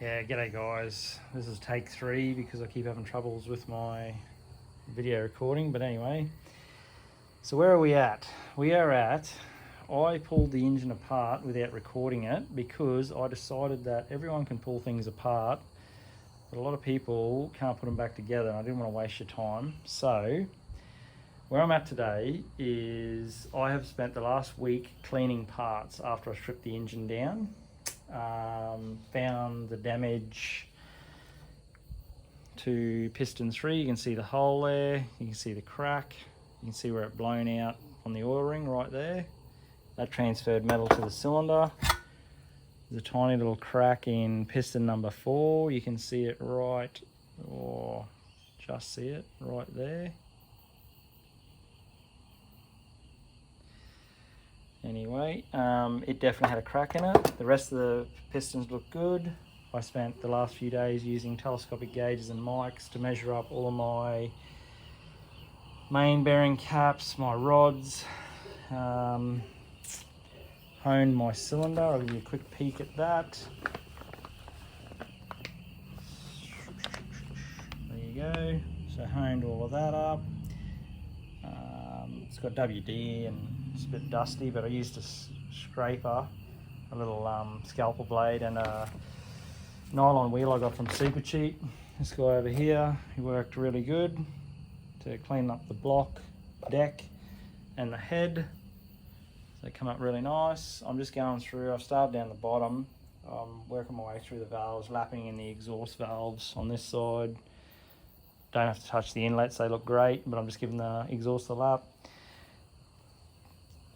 Yeah, g'day guys. This is take 3 because I keep having troubles with my video recording. But anyway, so where are we at? I pulled the engine apart without recording it because I decided that everyone can pull things apart, but a lot of people can't put them back together, and I didn't want to waste your time. So where I'm at today is I have spent the last week cleaning parts after I stripped the engine down. Found the damage to piston 3. You can see the hole there, you can see the crack, you can see where it blown out on the oil ring right there. That transferred metal to the cylinder. There's a tiny little crack in piston number 4. You can see it right, or just see it right there. Anyway, it definitely had a crack in it. The rest of the pistons look good. I spent the last few days using telescopic gauges and mics to measure up all of my main bearing caps, my rods, honed my cylinder. I'll give you a quick peek at that. There you go. So honed all of that up. It's got WD and it's a bit dusty, but I used a scraper, a little scalpel blade, and a nylon wheel I got from Super Cheap. This guy over here, he worked really good to clean up the block, deck, and the head. So they come up really nice. I'm just going through, I've started down the bottom, working my way through the valves, lapping in the exhaust valves on this side. Don't have to touch the inlets, they look great, but I'm just giving the exhaust a lap.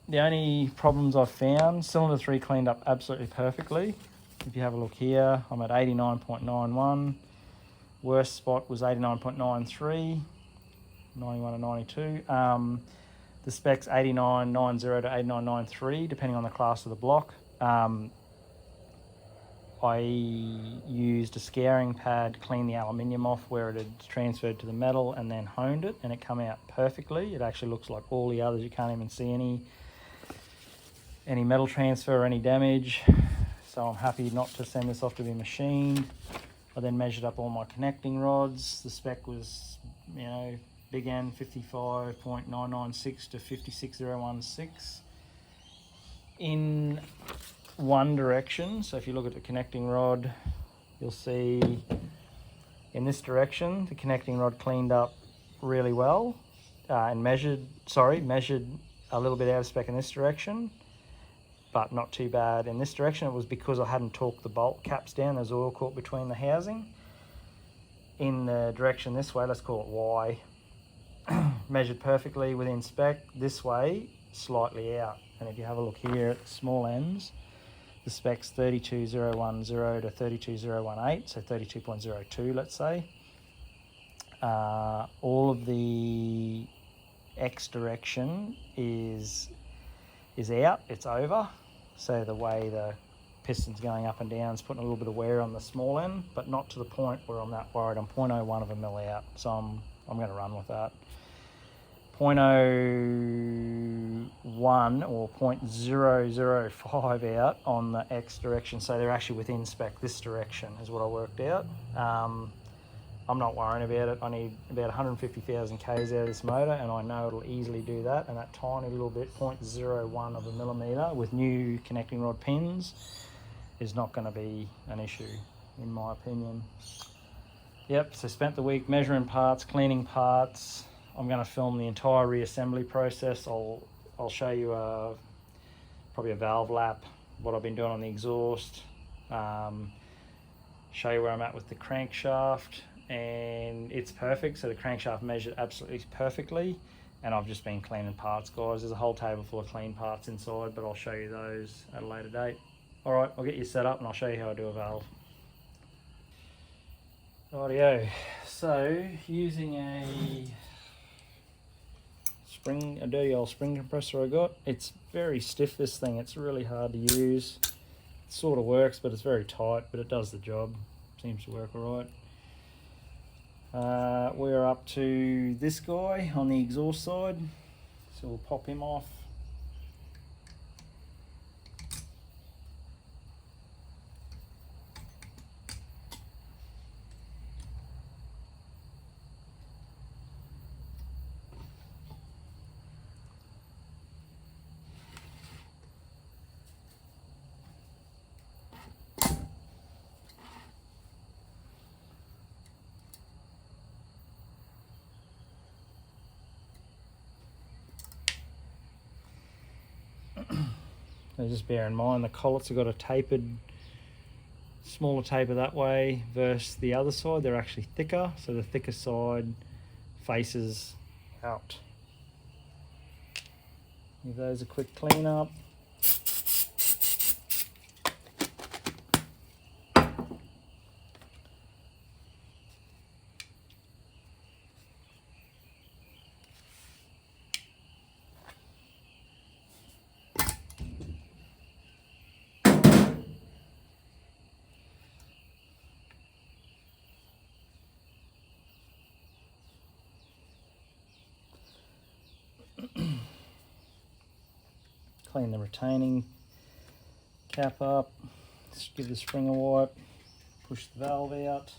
The only problems I've found, cylinder 3 cleaned up absolutely perfectly. If you have a look here, I'm at 89.91. Worst spot was 89.93, 91 and 92. The spec's 89.90 to 89.93, depending on the class of the block. I used a scouring pad, cleaned the aluminium off where it had transferred to the metal, and then honed it, and it came out perfectly. It actually looks like all the others. You can't even see any metal transfer or any damage. So I'm happy not to send this off to be machined. I then measured up all my connecting rods. The spec was, big end 55.996 to 56016 in one direction. So if you look at the connecting rod, you'll see in this direction the connecting rod cleaned up really well, and measured a little bit out of spec in this direction, but not too bad in this direction. It was because I hadn't torqued the bolt caps down. There's oil caught between the housing. In the direction this way, let's call it Y, measured perfectly within spec. This way, slightly out. And if you have a look here at the small ends, the spec's 32010 to 32018, so 32.02, let's say. All of the X direction is out, it's over. So the way the piston's going up and down is putting a little bit of wear on the small end, but not to the point where I'm that worried. I'm 0.01 of a mil out, so I'm going to run with that. 0.01 or 0.005 out on the X direction, so they're actually within spec. This direction is what I worked out. I'm not worrying about it. I need about 150,000 Ks out of this motor, and I know it'll easily do that. And that tiny little bit, 0.01 of a millimetre with new connecting rod pins, is not going to be an issue, in my opinion. Yep, so spent the week measuring parts, cleaning parts. I'm going to film the entire reassembly process. I'll show you probably a valve lap, what I've been doing on the exhaust, show you where I'm at with the crankshaft, and it's perfect. So the crankshaft measured absolutely perfectly, and I've just been cleaning parts, guys. There's a whole table full of clean parts inside, but I'll show you those at a later date. All right, I'll get you set up and I'll show you how I do a valve. Rightio, so using a dirty old spring compressor I got. It's very stiff, this thing. It's really hard to use. It sort of works, but it's very tight, but it does the job. Seems to work all right. We're up to this guy on the exhaust side, so we'll pop him off. So just bear in mind the collets have got a tapered, smaller taper that way versus the other side. They're actually thicker, so the thicker side faces out. Give those a quick clean up. Clean the retaining cap up, just give the spring a wipe, push the valve out.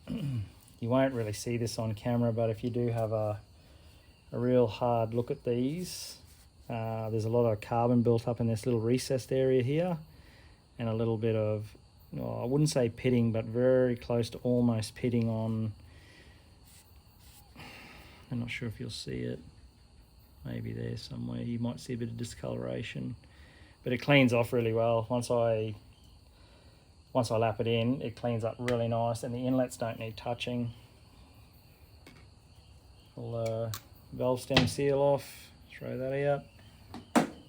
You won't really see this on camera, but if you do have a real hard look at these, there's a lot of carbon built up in this little recessed area here, and a little bit of, well, I wouldn't say pitting, but very close to almost pitting on, I'm not sure if you'll see it, maybe there somewhere, you might see a bit of discoloration, but it cleans off really well. Once I lap it in, it cleans up really nice, and the inlets don't need touching. Pull valve stem seal off, throw that out.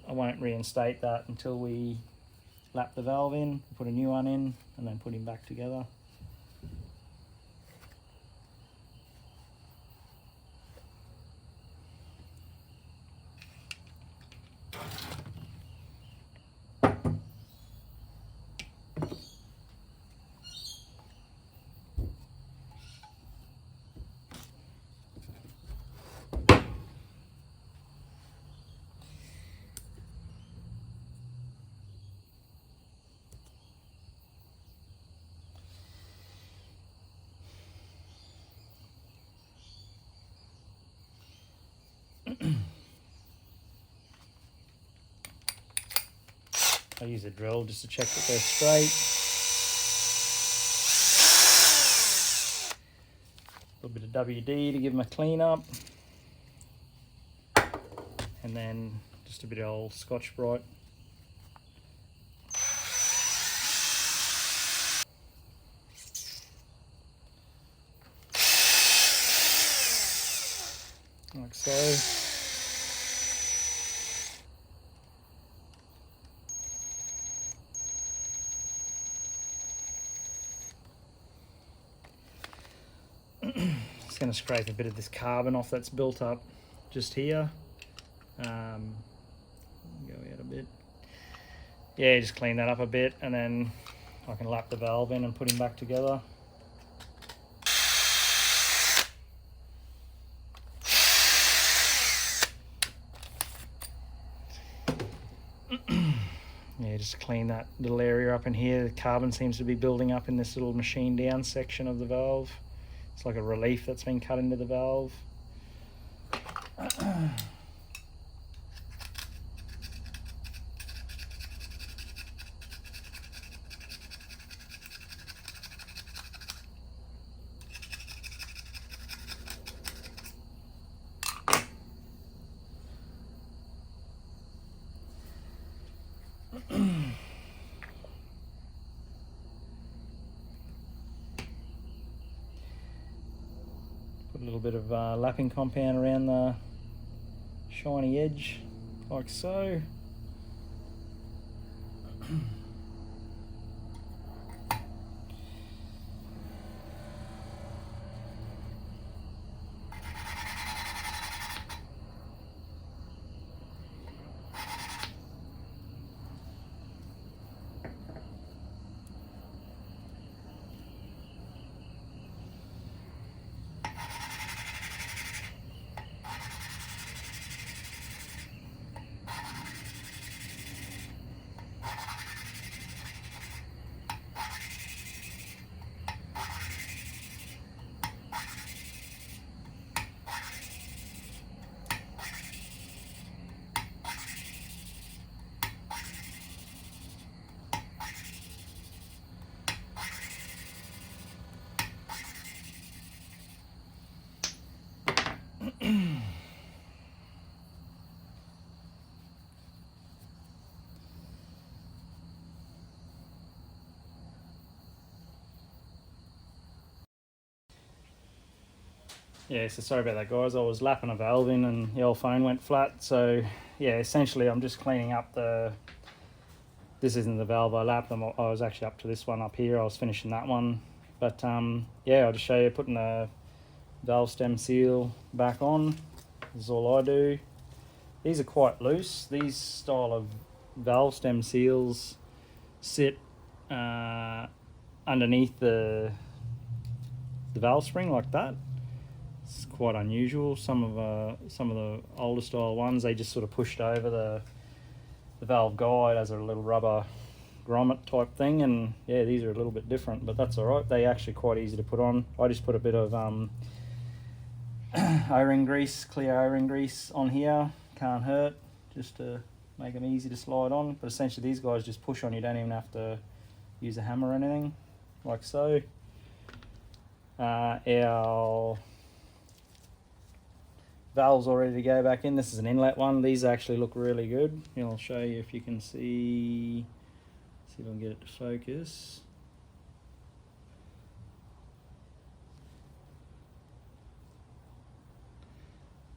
I won't reinstate that until we lap the valve in, put a new one in, and then put him back together. I use a drill just to check that they're straight. A little bit of WD to give them a clean up. And then just a bit of old Scotch-Brite. Like so. Just going to scrape a bit of this carbon off that's built up just here. Go out a bit. Yeah, just clean that up a bit, and then I can lap the valve in and put him back together. Yeah, just clean that little area up in here. The carbon seems to be building up in this little machine down section of the valve. It's like a relief that's been cut into the valve. Put a little bit of lapping compound around the shiny edge, like so. Yeah, so sorry about that, guys. I was lapping a valve in and the old phone went flat. So yeah, essentially I'm just cleaning up the... This isn't the valve I lapped. I was actually up to this one up here. I was finishing that one. But yeah, I'll just show you putting the valve stem seal back on. This is all I do. These are quite loose. These style of valve stem seals sit underneath the valve spring like that. It's quite unusual. Some of the older style ones, they just sort of pushed over the valve guide as a little rubber grommet type thing, and yeah, these are a little bit different, but that's all right. They're actually quite easy to put on. I just put a bit of O-ring grease, clear O-ring grease on here. Can't hurt, just to make them easy to slide on. But essentially these guys just push on. You don't even have to use a hammer or anything, like so. Our valves all ready to go back in. This is an inlet one. These actually look really good. I'll show you if you can see if I can get it to focus.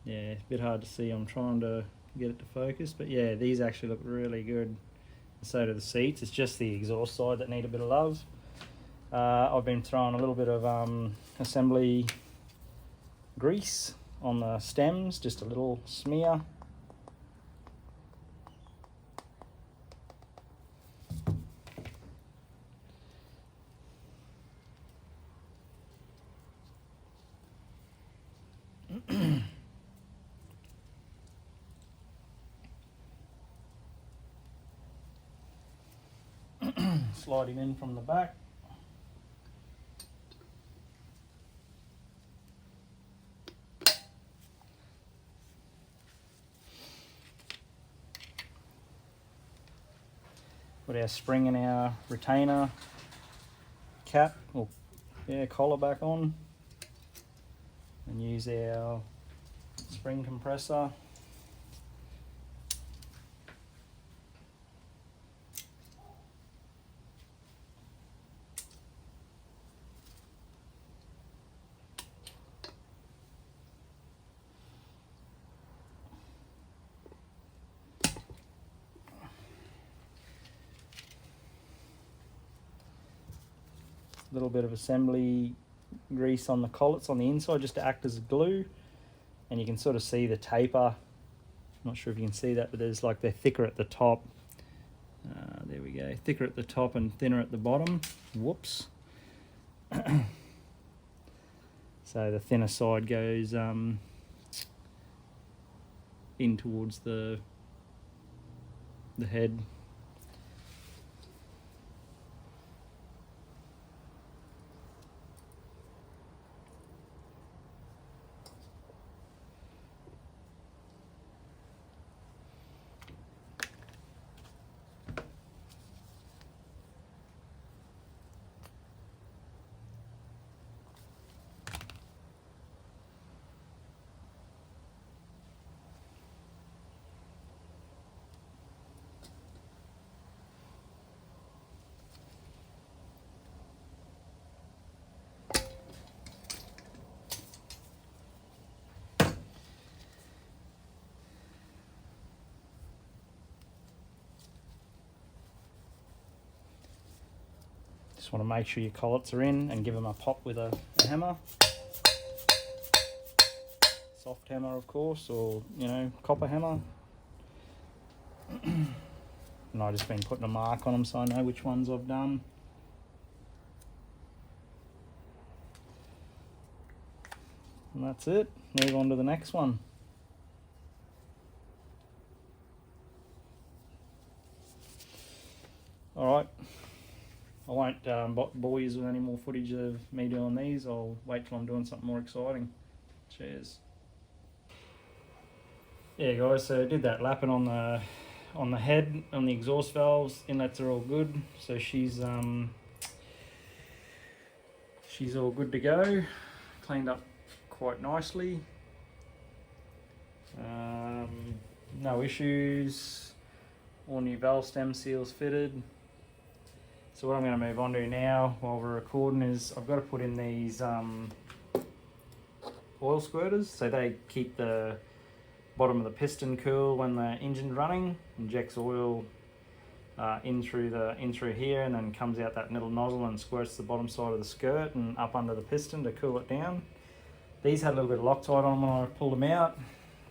Yeah, it's a bit hard to see. I'm trying to get it to focus, but yeah, these actually look really good. So do the seats. It's just the exhaust side that need a bit of love. I've been throwing a little bit of assembly grease on the stems, just a little smear. Slide him in from the back. Put our spring and our retainer cap, or collar back on, and use our spring compressor. A little bit of assembly grease on the collets on the inside just to act as glue, and you can sort of see the taper. I'm not sure if you can see that, but there's like they're thicker at the top. There we go, thicker at the top and thinner at the bottom. Whoops. So the thinner side goes in towards the head. Just want to make sure your collets are in and give them a pop with a hammer. Soft hammer, of course, or copper hammer. And I've just been putting a mark on them so I know which ones I've done. And that's it. Move on to the next one. Alright, I won't bore you with any more footage of me doing these. I'll wait till I'm doing something more exciting. Cheers. Yeah guys, so I did that lapping on the head, on the exhaust valves. Inlets are all good, so she's all good to go. Cleaned up quite nicely. No issues. All new valve stem seals fitted. So what I'm going to move on to now while we're recording is I've got to put in these oil squirters, so they keep the bottom of the piston cool when the engine's running, injects oil in through here, and then comes out that middle nozzle and squirts the bottom side of the skirt and up under the piston to cool it down. These had a little bit of Loctite on them when I pulled them out.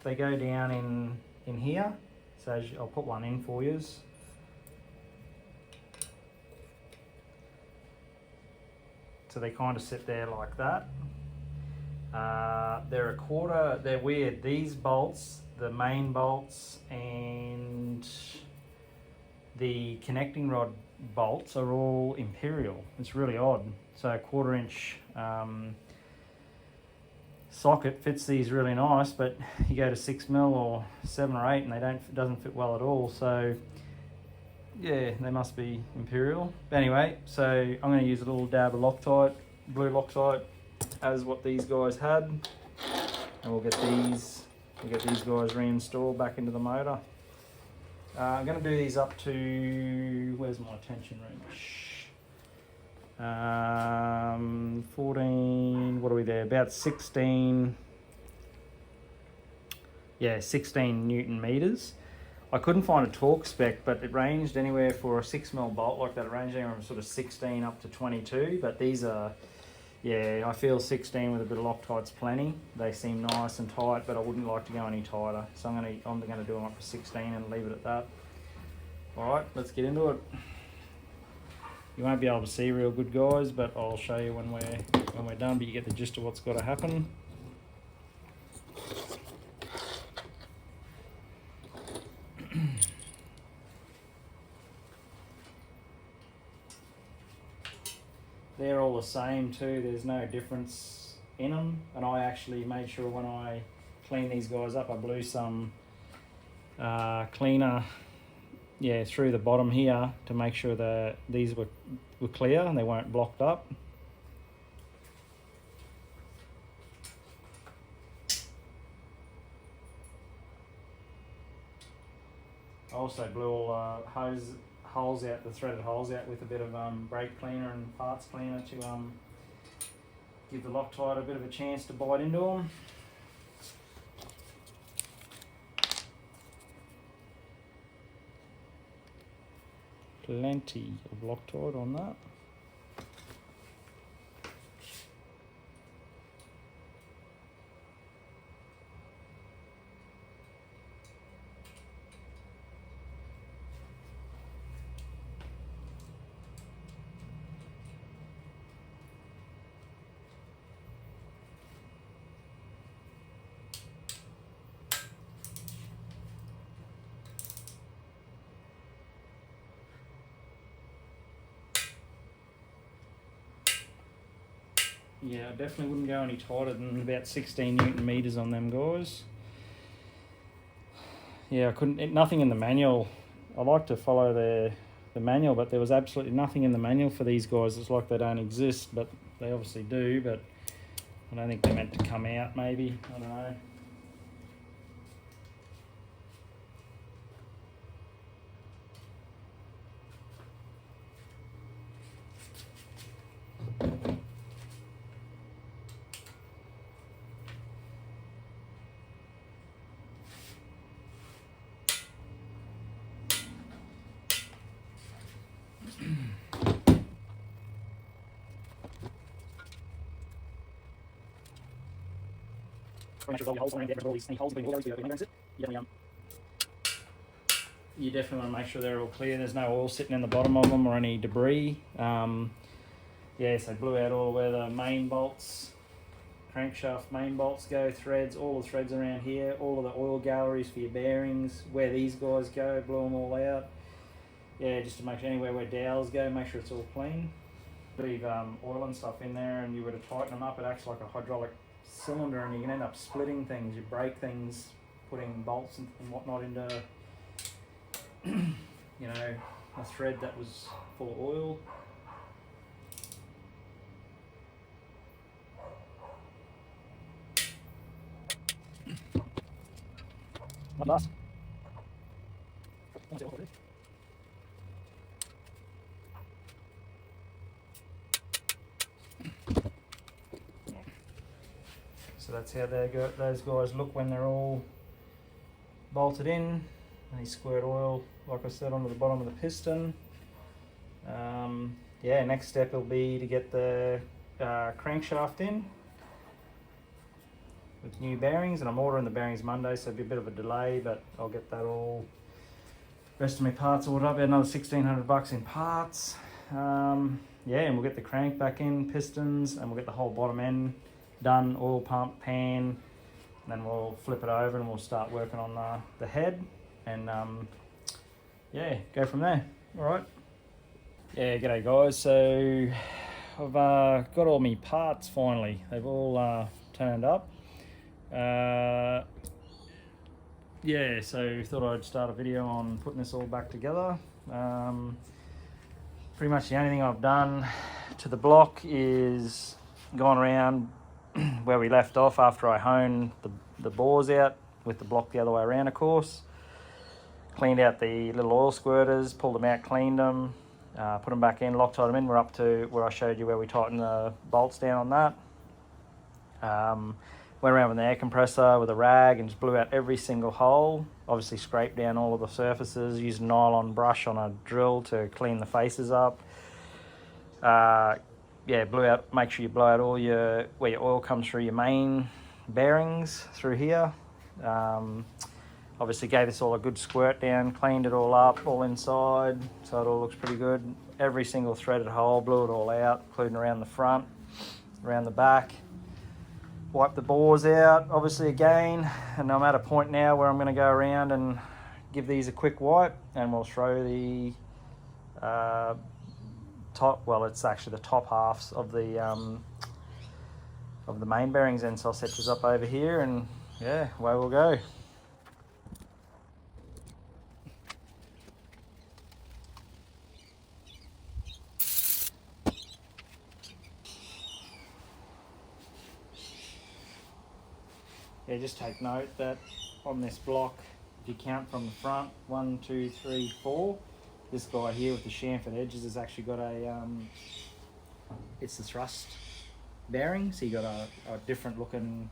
They go down in here, so I'll put one in for you. So they kind of sit there like that. They're a quarter, they're weird. These bolts, the main bolts and the connecting rod bolts are all imperial. It's really odd. So a 1/4 inch socket fits these really nice, but you go to 6mm or 7 or 8 and it doesn't fit well at all. So yeah, they must be imperial. But anyway, so I'm going to use a little dab of Loctite, blue Loctite, as what these guys had, and we'll get these guys reinstalled back into the motor. I'm going to do these up to, where's my tension wrench? 14, what are we there? About 16. Yeah, 16 Newton meters. I couldn't find a torque spec, but it ranged anywhere for a 6mm bolt like that. It ranged anywhere from sort of 16 up to 22. But these are, yeah, I feel 16 with a bit of Loctite's plenty. They seem nice and tight, but I wouldn't like to go any tighter. So I'm gonna do them up to 16 and leave it at that. All right, let's get into it. You won't be able to see real good, guys, but I'll show you when we're done. But you get the gist of what's got to happen. They're all the same too, there's no difference in them, and I actually made sure when I cleaned these guys up I blew some cleaner through the bottom here to make sure that these were clear and they weren't blocked up. I also blew all holes out, the threaded holes out with a bit of brake cleaner and parts cleaner to give the Loctite a bit of a chance to bite into them. Plenty of Loctite on that. Yeah, I definitely wouldn't go any tighter than about 16 Newton meters on them guys. Yeah, I couldn't, nothing in the manual. I like to follow the manual, but there was absolutely nothing in the manual for these guys. It's like they don't exist, but they obviously do, but I don't think they're meant to come out maybe, I don't know. Make sure all your holes around there, all these, any holes between all those, you definitely want to make sure they're all clear. There's no oil sitting in the bottom of them or any debris. Yeah, so blew out all where the main bolts, crankshaft main bolts go, threads, all the threads around here, all of the oil galleries for your bearings, where these guys go, blew them all out. Yeah, just to make sure anywhere where dowels go, make sure it's all clean. Leave oil and stuff in there, and you were to tighten them up, it acts like a hydraulic cylinder, and you can end up splitting things. You break things, putting bolts and whatnot into, you know, a thread that was full of oil. Not last. So that's how those guys look when they're all bolted in. And you squirt oil, like I said, onto the bottom of the piston. Yeah, next step will be to get the crankshaft in with new bearings, and I'm ordering the bearings Monday, so it'll be a bit of a delay, but I'll get that all, rest of my parts ordered up. Another $1,600 in parts. Yeah, and we'll get the crank back in, pistons, and we'll get the whole bottom end done, oil pump, pan, and then we'll flip it over and we'll start working on the head, and yeah, go from there. All right. Yeah, g'day guys. So I've got all my parts finally. They've all turned up. Yeah, so thought I'd start a video on putting this all back together. Pretty much the only thing I've done to the block is gone around where we left off after I honed the bores out with the block the other way around, of course. Cleaned out the little oil squirters, pulled them out, cleaned them, put them back in, Loctite them in. We're up to where I showed you where we tightened the bolts down on that. Went around with an air compressor with a rag and just blew out every single hole. Obviously scraped down all of the surfaces, used a nylon brush on a drill to clean the faces up. Yeah, make sure you blow out all where your oil comes through your main bearings through here. Obviously gave this all a good squirt down, cleaned it all up, all inside, so it all looks pretty good. Every single threaded hole, blew it all out, including around the front, around the back. Wipe the bores out, obviously again, and I'm at a point now where I'm going to go around and give these a quick wipe, and we'll throw the top, well, it's actually the top halves of the main bearings in, so I'll set this up over here, and yeah, away we'll go. Yeah, just take note that on this block, if you count from the front, 1, 2, 3, 4, this guy here with the chamfered edges has actually got it's the thrust bearing, so you got a different looking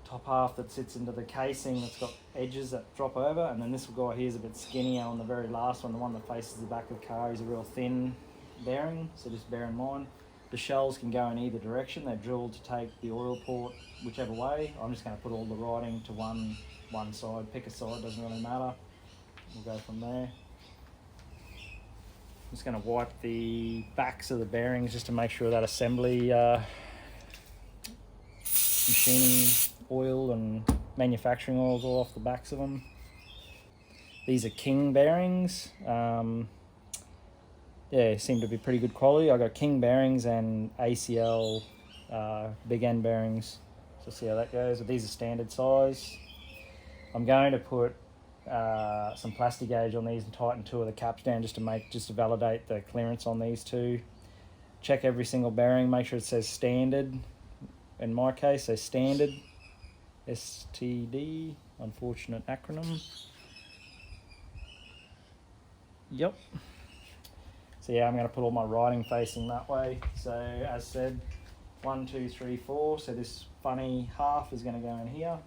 top half that sits into the casing that's got edges that drop over, and then this guy here is a bit skinnier on the very last one, the one that faces the back of the car is a real thin bearing, so just bear in mind. The shells can go in either direction. They're drilled to take the oil port whichever way. I'm just going to put all the writing to one side. Pick a side, doesn't really matter. We'll go from there. I'm just going to wipe the backs of the bearings just to make sure that assembly machining oil and manufacturing oils all off the backs of them. These are King bearings. Yeah, seem to be pretty good quality. I got King bearings and ACL big end bearings. So see how that goes. But these are standard size. I'm going to put some plastic gauge on these and tighten 2 of the caps down just to validate the clearance on these 2. Check every single bearing. Make sure it says standard. In my case, so standard. STD. Unfortunate acronym. Yep. So yeah, I'm going to put all my writing facing that way. So as said, 1, 2, 3, 4. So this funny half is going to go in here.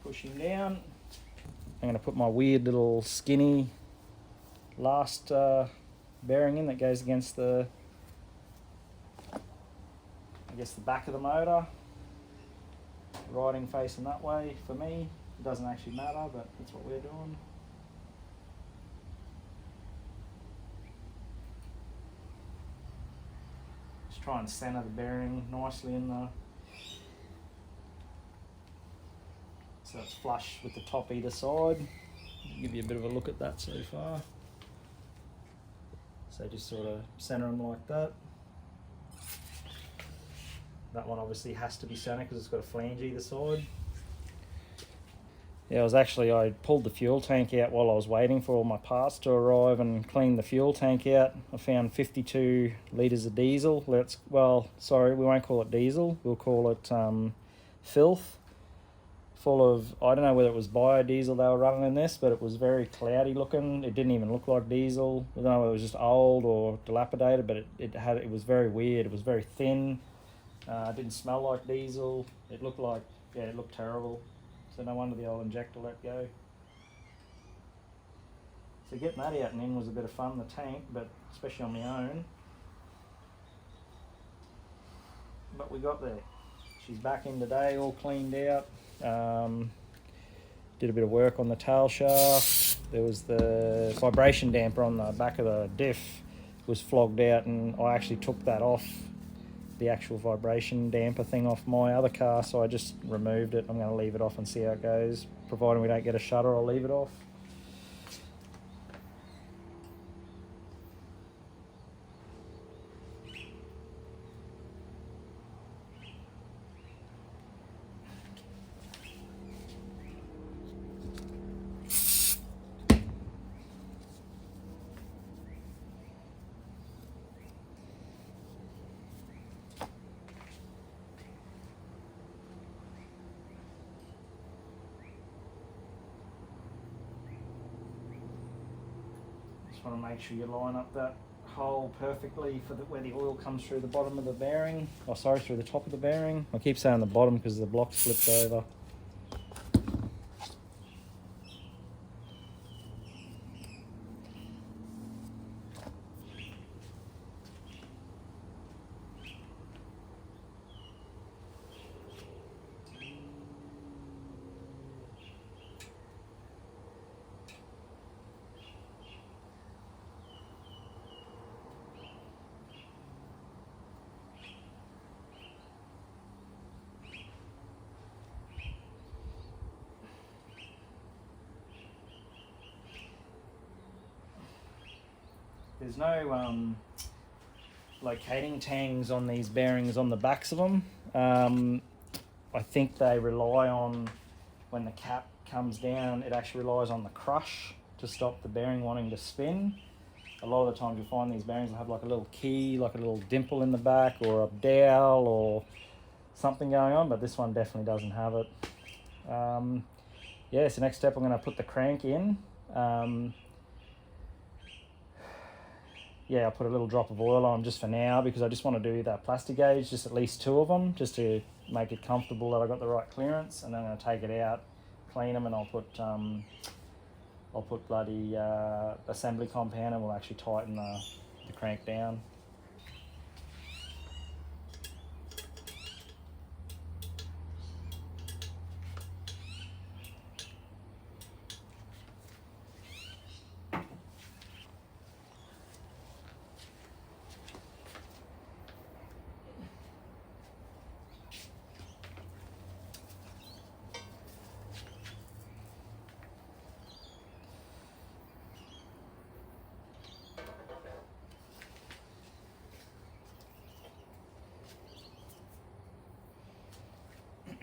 Push him down. I'm going to put my weird little skinny last bearing in that goes against the, I guess, the back of the motor. Writing facing that way for me. It doesn't actually matter, but that's what we're doing. Just try and center the bearing nicely in the, so it's flush with the top either side. Give you a bit of a look at that so far. So just sort of center them like that. That one obviously has to be centered because it's got a flange either side. Yeah, I pulled the fuel tank out while I was waiting for all my parts to arrive and cleaned the fuel tank out. I found 52 litres of diesel. Well, sorry, we won't call it diesel. We'll call it filth. full of, I don't know whether it was biodiesel they were running in this, but it was very cloudy looking. It didn't even look like diesel. I don't know whether it was just old or dilapidated, but it was very weird. It was very thin. It didn't smell like diesel. It looked like, yeah, it looked terrible. So no wonder the old injector let go. So getting that out and in was a bit of fun, the tank, but especially on my own. But we got there. She's back in today, all cleaned out. Did a bit of work on the tail shaft. There was the vibration damper on the back of the diff was flogged out, and I actually took that off, the actual vibration damper thing off my other car, so I just removed it. I'm going to leave it off and see how it goes. Providing we don't get a shutter, I'll leave it off. Want to make sure you line up that hole perfectly for where the oil comes through the bottom of the bearing. Oh, sorry, through the top of the bearing. I keep saying the bottom because the block's flipped over. There's no locating tangs on these bearings on the backs of them. I think they rely on, when the cap comes down, it actually relies on the crush to stop the bearing wanting to spin. A lot of the times you'll find these bearings will have like a little key, like a little dimple in the back, or a dowel or something going on, but this one definitely doesn't have it. Yeah, so next step, I'm going to put the crank in. Yeah, I'll put a little drop of oil on just for now, because I just want to do that plastic gauge, just at least 2 of them, just to make it comfortable that I got the right clearance. And then I'm going to take it out, clean them, and I'll put bloody assembly compound, and we'll actually tighten the crank down.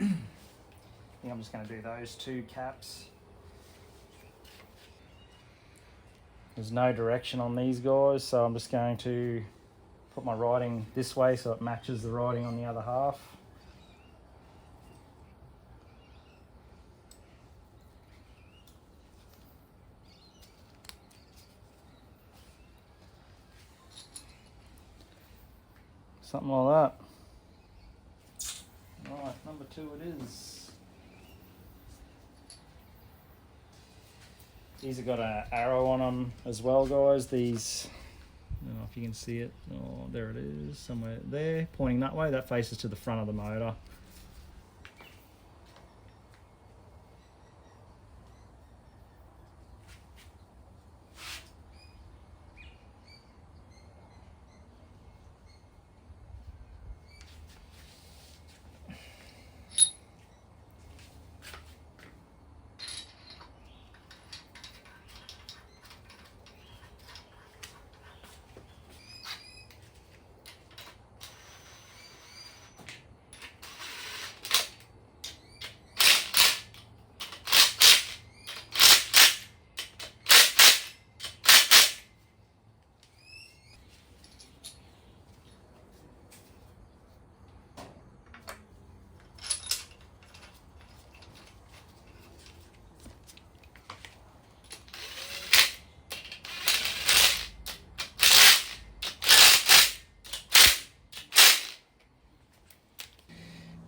I think I'm just going to do those 2 caps. There's no direction on these guys, so I'm just going to put my writing this way so it matches the writing on the other half. Something like that. Right, number 2 it is. These have got an arrow on them as well, guys. These, I don't know if you can see it. Oh, there it is, somewhere there, pointing that way. That faces to the front of the motor.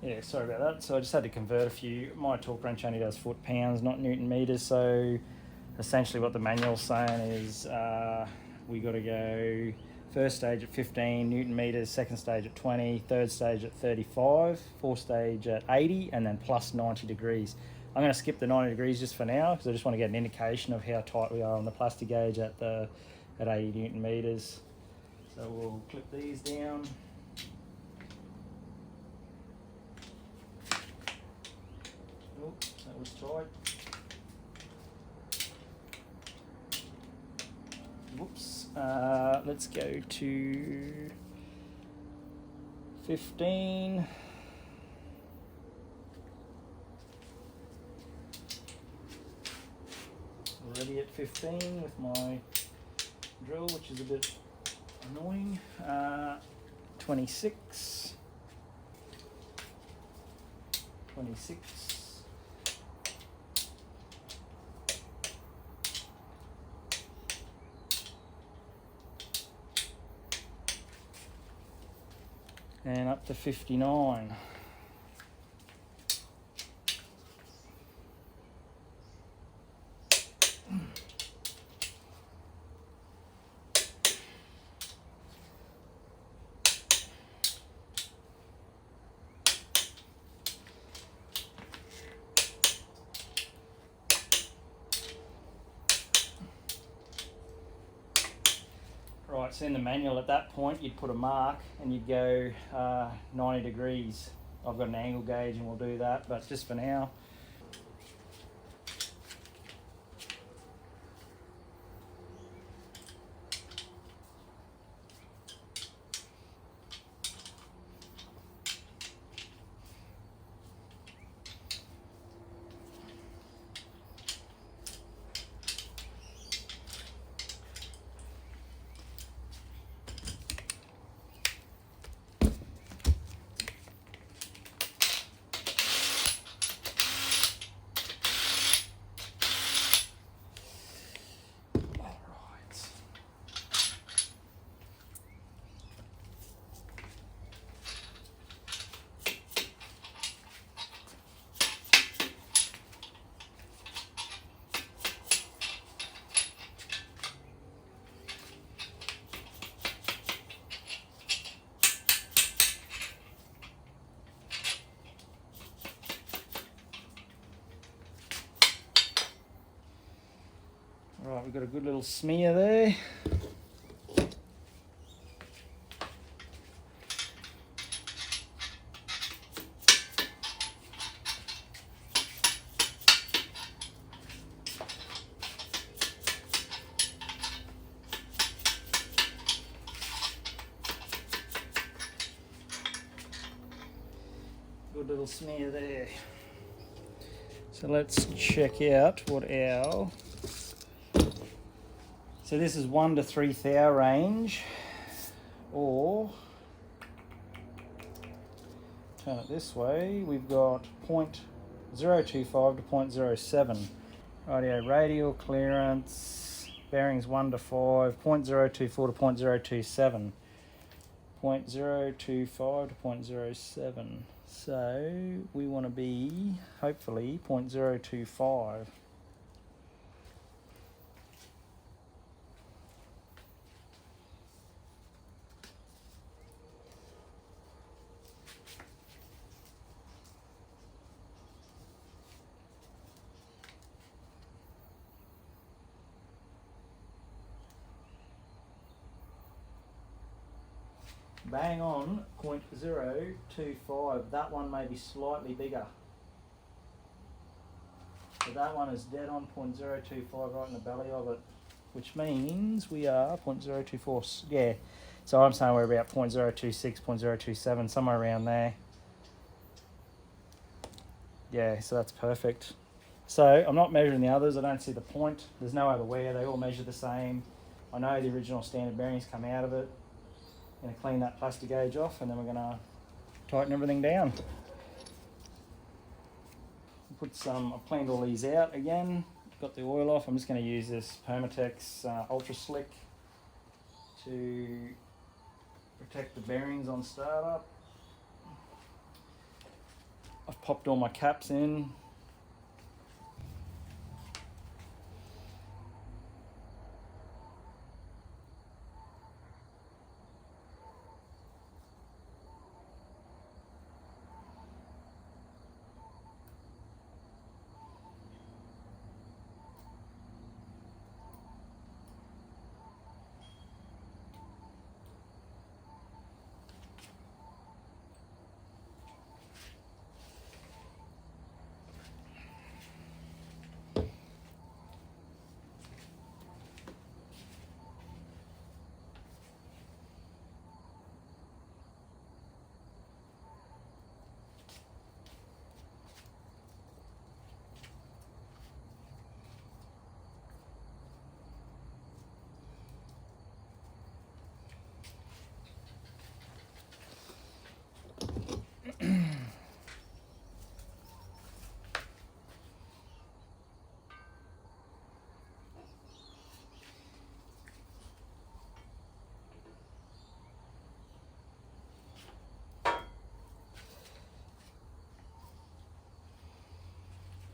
Yeah, sorry about that. So I just had to convert a few. My torque wrench only does foot-pounds, not Newton meters. So essentially what the manual's saying is we got to go first stage at 15 Newton meters, second stage at 20, third stage at 35, fourth stage at 80, and then plus 90 degrees. I'm going to skip the 90 degrees just for now because I just want to get an indication of how tight we are on the plastic gauge at 80 Newton meters. So we'll clip these down. Oh, that was tight. Whoops. Let's go to 15. Already at 15 with my drill, which is a bit annoying. 26. 26. And up to 59. Right, so in the manual at that point you'd put a mark and you'd go 90 degrees. I've got an angle gauge and we'll do that, but just for now. Right, we've got a good little smear there. Good little smear there. So let's check out what our... So this is 1 to 3 thou range, or turn it this way, we've got 0.025 to 0.07. Rightio, radial clearance, bearings 1 to 5, 0.024 to 0.027. 0.025 to 0.07. So we want to be, hopefully, 0.025. Bang on 0.025. That one may be slightly bigger. So that one is dead on 0.025 right in the belly of it, which means we are 0.024. Yeah, so I'm saying we're about 0.026, 0.027, somewhere around there. Yeah, so that's perfect. So I'm not measuring the others. I don't see the point. There's no other wear. They all measure the same. I know the original standard bearings come out of it. Going to clean that plastic gauge off and then we're going to tighten everything down. I've cleaned all these out again, got the oil off. I'm just going to use this Permatex Ultra Slick to protect the bearings on startup. I've popped all my caps in.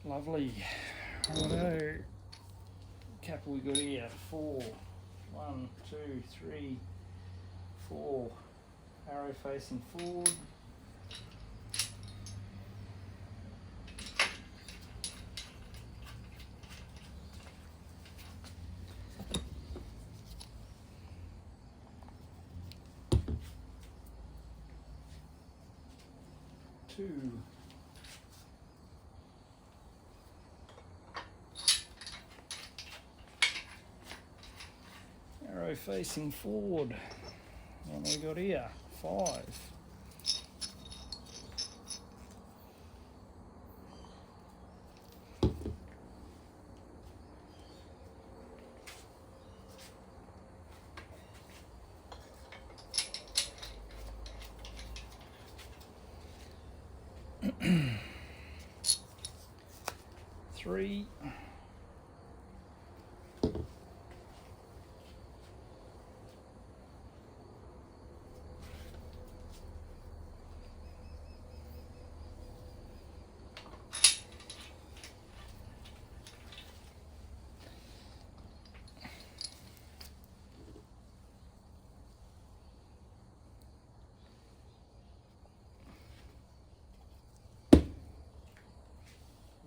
Lovely. Righto. Cap we got here. 4. 1, 2, 3, 4. Arrow facing forward. Two. Arrow facing forward. And we got here 5. Three.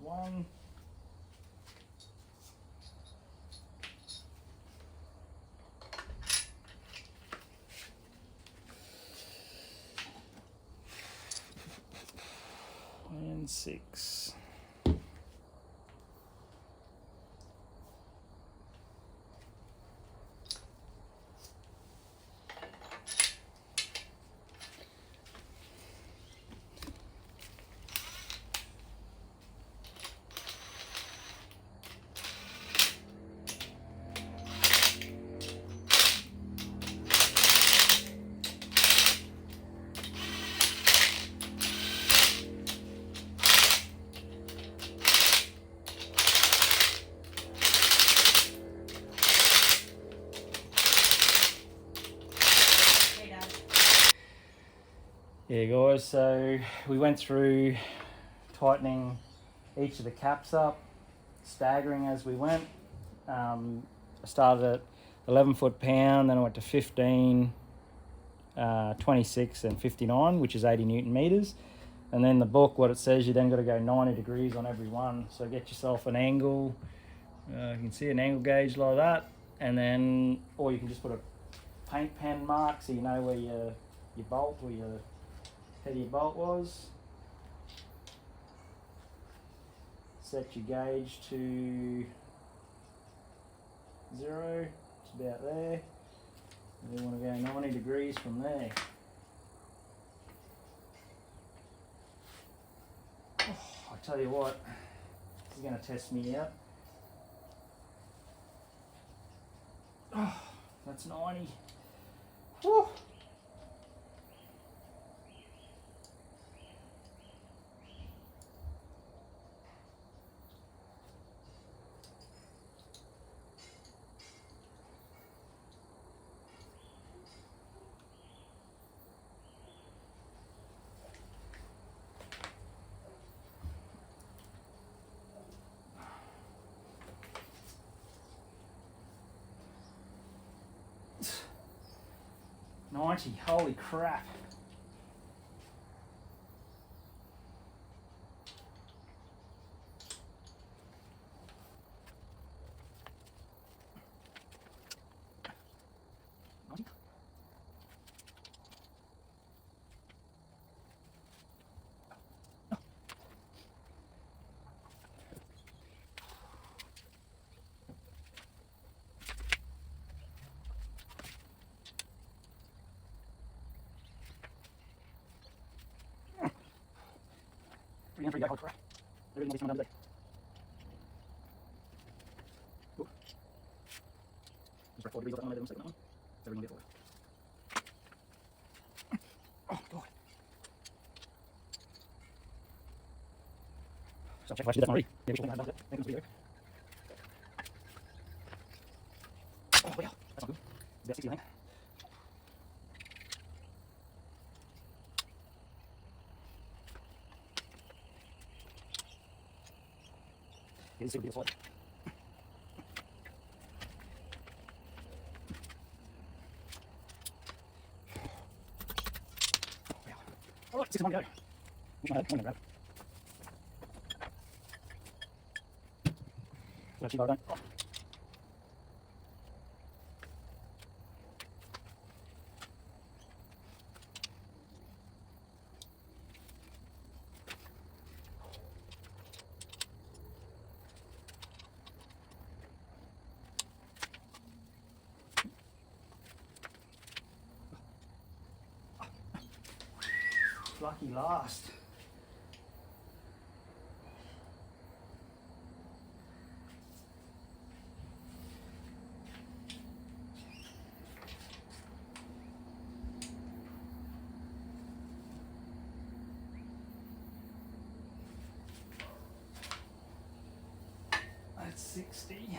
One. And 6. Yeah guys, so we went through tightening each of the caps up, staggering as we went. I started at 11 foot-pound, then I went to 15, 26 and 59, which is 80 Newton meters. And then the book, what it says, you then got to go 90 degrees on every one. So get yourself an angle, you can see an angle gauge like that, and then, or you can just put a paint pen mark so you know where your bolt or your head of your bolt was. Set your gauge to 0, it's about there. And you want to go 90 degrees from there. Oh, I tell you what, this is going to test me out. Oh, that's 90. Whew. 90, holy crap. Holy crap. Everything will be someone done today. Just break 4 degrees off that one, I made a mistake on that one. Everything will get forward. Oh, God. So I'll check if I should do that one already. Maybe she'll think I haven't done it. Maybe it's a video. Oh, wow. That's not good. It's about 60, I think. Yeah, this is a bit of slide. Oh, look, 6 in one go. Wish I had one to grab. Well, she got it done. Oh. Lucky last. That's 60.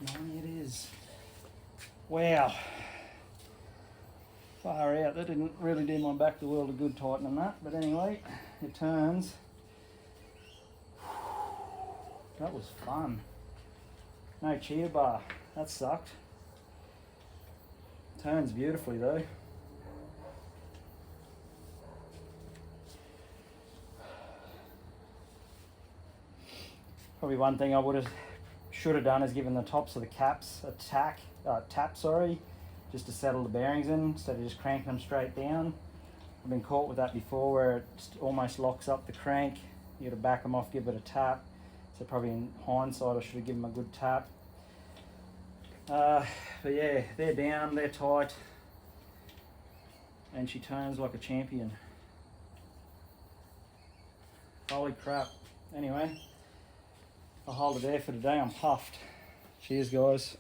It is. Wow. Far out. That didn't really do my back the world of good tightening that. But anyway, it turns. That was fun. No cheetah bar. That sucked. Turns beautifully though. Probably one thing I should have done is given the tops of the caps a tap, just to settle the bearings in instead of just cranking them straight down. I've been caught with that before where it almost locks up the crank. You got to back them off, give it a tap. So probably in hindsight I should have given them a good tap. But yeah, they're down, they're tight, and she turns like a champion. Holy crap. Anyway, I'll hold it there for today. I'm puffed. Cheers, guys.